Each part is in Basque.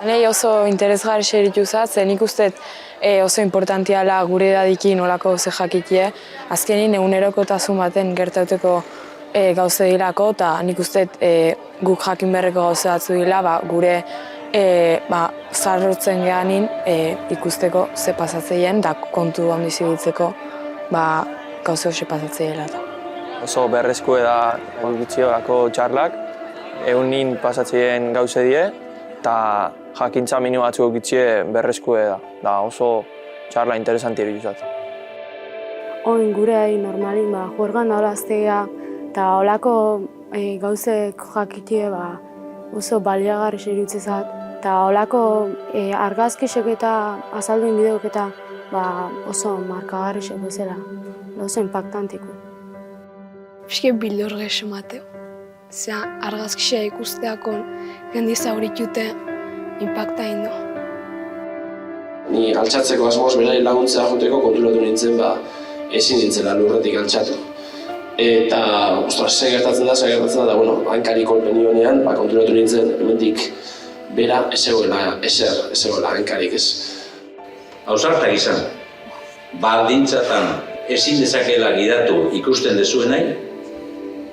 Nei oso interesgarri seritu zat, zen ikustet oso importantiala gure edadikin olako ze jakitie. Azkenin egunerokotasun baten gertateko gauze dilako, eta nik ustet guk jakin beharreko gauze batzu dila, gure zarrotzen gehanin ikusteko ze pasatzeien, da kontu handiz ibiltzeko gauze hori pasatzeiela. Oso beharrezkoa da gutxiagako txarlak, egunin pasatzeien gauze die, eta jakintza minu batzuk gitzie berrezkoa da oso txarla interesanti erituzat. Oin gure normalin juergan da olaztea eta olako gauzek jakitie oso baliagarri seriutzezat. Eta olako argazkisek eta azalduen bideok eta oso markagarri seko zela, oso impactantiko. Pixke bildur gesu mateo. Zea argazkisea ikusteakon jendiz auritute impacta indo. Ni altxatzeko asmoz berari laguntzea joteko konturatu nintzen ezin nintzela lurretik altxatu. Eta, ostras, ze gertatzen da, hankari kolpen nionean, konturatu nintzen, hemendik bera ez egoela hankarik ez. Ausartak izan, baldintzatan ezin dezakela gidatu ikusten dezuenai,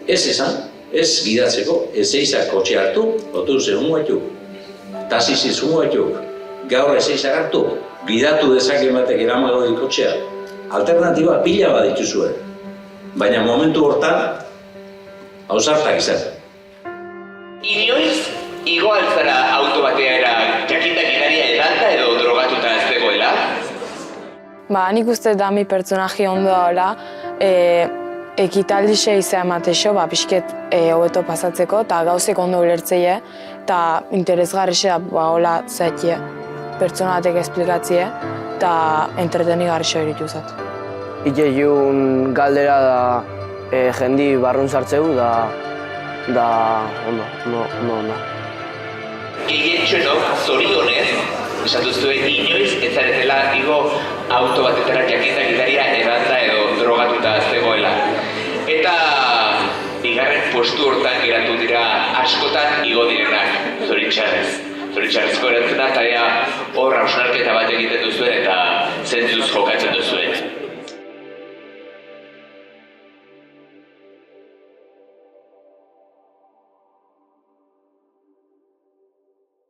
ez esan, ez gidatzeko, ez eizak kotxe hartu, autobuse hungoetuk, taxiziz hungoetuk, gaur ez eizak hartu, gidatu dezake batek eramago di kotxea. Alternatiba pila bat dituzue, baina momentu hortan, ausartak izan. Inoiz, igo altzara auto bateara jakinda gidaria edalta edo drogatuta ez zegoela? Nik uste da mi pertsonaji ondo daola, ekitaldixe izan ematexo, pixket hobeto pasatzeko, eta gauzek ondo ulertzeie, eta interesgarrixe hola zaitie, pertsonatek esplikatzie, eta entretenigarrixe erituzat. Ikeiun galdera da jendi barrun sartzeu, da ondo. Gehientxenok, zorionez, esatu zuen inoiz ez zaretela igo auto batetara jakinda gidaria edalta edo drogatuta zegoela. Eta bigarren postu hortan geratu dira askotan igo direnak, zoritxarrez. Zoritxarrezko erantzuna, eta hor